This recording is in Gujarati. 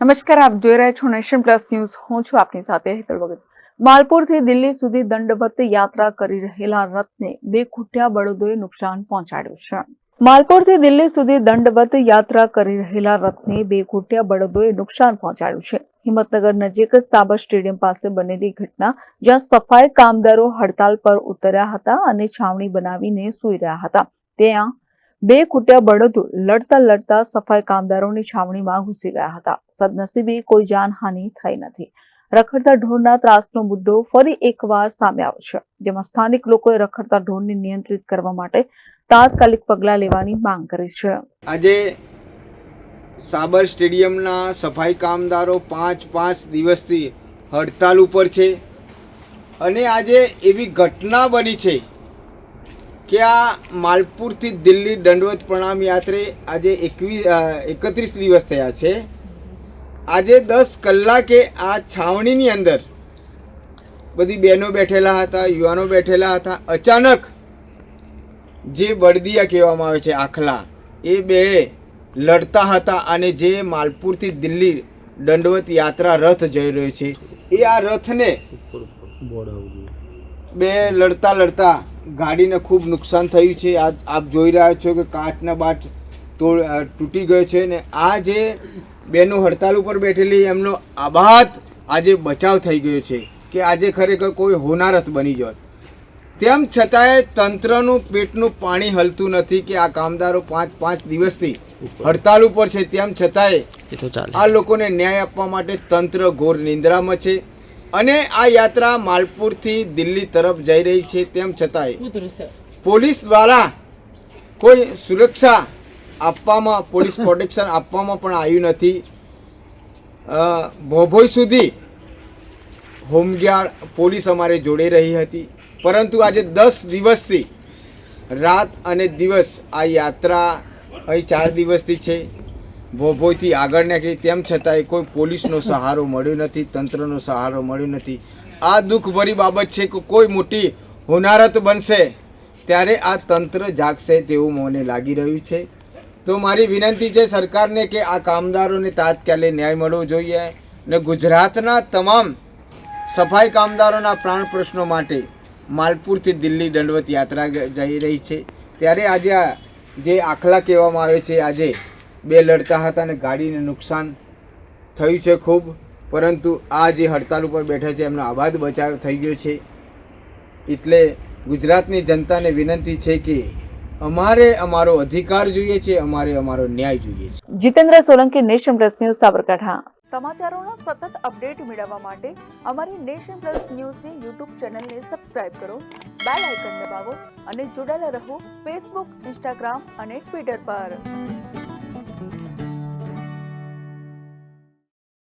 નમસ્કાર, આપ જોઈ રહ્યા છો નેશન પ્લસ ન્યૂઝ. હું છું આપની સાથે હેતલ ભગત. માલપુરથી દિલ્હી સુધી દંડવત યાત્રા કરી રહેલા રથને બે ખૂટ્યા બળદોએ નુકસાન પહોંચાડ્યું છે. માલપુરથી દિલ્હી સુધી દંડવત યાત્રા કરી રહેલા રથને બે ખૂટ્યા બળદોએ નુકસાન પહોંચાડ્યું છે. હિંમતનગર નજીક સાબર સ્ટેડિયમ પાસે બનેલી ઘટના, જ્યાં સફાઈ કામદારો હડતાલ પર ઉતર્યા હતા અને છાવણી બનાવીને સૂઈ રહ્યા હતા, ત્યાં બે ખૂટ્યા બળદો લડતા લડતા સફાઈ કામદારોની છાવણીમાં ઘૂસી ગયા હતા. સદનસીબે કોઈ જાનહાનિ થઈ નથી. રખડતા ઢોરના ત્રાસનો મુદ્દો ફરી એકવાર સામે આવ્યો છે, જેમાં સ્થાનિક લોકોએ રખડતા ઢોરને નિયંત્રિત કરવા માટે તાત્કાલિક પગલાં લેવાની માંગ કરી છે. આજે સાબર સ્ટેડિયમના સફાઈ કામદારો પાંચ દિવસથી હડતાલ ઉપર છે અને આજે એવી ઘટના બની છે કે આ માલપુરથી દિલ્હી દંડવત પ્રણામ યાત્રે આજે 31 દિવસ થયા છે. આજે 10 કલાકે આ છાવણીની અંદર બધી બહેનો બેઠેલા હતા, યુવાનો બેઠેલા હતા. અચાનક જે બળદિયા કહેવામાં આવે છે, આખલા, એ બે લડતા હતા અને જે માલપુરથી દિલ્હી દંડવત યાત્રા રથ જઈ રહ્યો છે, એ આ રથને બે લડતા ગાડીને ખૂબ નુકસાન થયું છે. આપ જોઈ રહ્યા છો કે કાચના બાટ તૂટી ગયો છે ને આ જે બેનો હડતાલ ઉપર બેઠેલી એમનો આબાદ આજે બચાવ થઈ ગયો છે કે આજે ખરેખર કોઈ હોનારત બની જાય. તેમ છતાંય તંત્રનું પેટનું પાણી હલતું નથી કે આ કામદારો પાંચ દિવસથી હડતાલ ઉપર છે, તેમ છતાંય આ લોકોને ન્યાય આપવા માટે તંત્ર ઘોર નિંદ્રામાં છે અને આ યાત્રા માલપુરથી દિલ્હી તરફ જઈ રહી છે. તેમ છતાંય પોલીસ દ્વારા કોઈ સુરક્ષા આપવામાં, પોલીસ પ્રોટેક્શન આપવામાં પણ આવ્યું નથી. ભોભોઈ સુધી હોમગાર્ડ પોલીસ અમારે જોડે રહી હતી, પરંતુ આજે 10 દિવસથી રાત અને દિવસ આ યાત્રા અહીં 4 દિવસથી છે. ભોભોઈથી આગળ નીકળી, તેમ છતાંય કોઈ પોલીસનો સહારો મળ્યો નથી, તંત્રનો સહારો મળ્યો નથી. આ દુઃખભરી બાબત છે કે કોઈ મોટી હોનારત બનશે ત્યારે આ તંત્ર જાગશે તેવું મને લાગી રહ્યું છે. તો મારી વિનંતી છે સરકારને કે આ કામદારોને તાત્કાલિક ન્યાય મળવો જોઈએ અને ગુજરાતના તમામ સફાઈ કામદારોના પ્રાણ પ્રશ્નો માટે માલપુરથી દિલ્હી દંડવત યાત્રા જઈ રહી છે. ત્યારે આજે જે આખલા કહેવામાં આવે છે, આજે બે લડતા હતા અને ગાડીને નુકસાન થયું છે ખૂબ, પરંતુ આ જે હડતાલ ઉપર બેઠા છે એમનો આબાદ બચાવ થઈ ગયો છે. એટલે ગુજરાતની જનતાને વિનંતી છે કે અમારે અમારો અધિકાર જોઈએ છે, અમારે અમારો ન્યાય જોઈએ છે. Jitendra Solanki, nation plus news, Sabarkantha. સમાચારોના સતત અપડેટ મેળવવા માટે અમારી નેશન પ્લસ ન્યૂઝની યુટ્યુબ ચેનલને સબસ્ક્રાઇબ કરો, બેલ આઇકન દબાવો અને જોડાયેલા રહો ફેસબુક, ઇન્સ્ટાગ્રામ અને ટ્વિટર પર.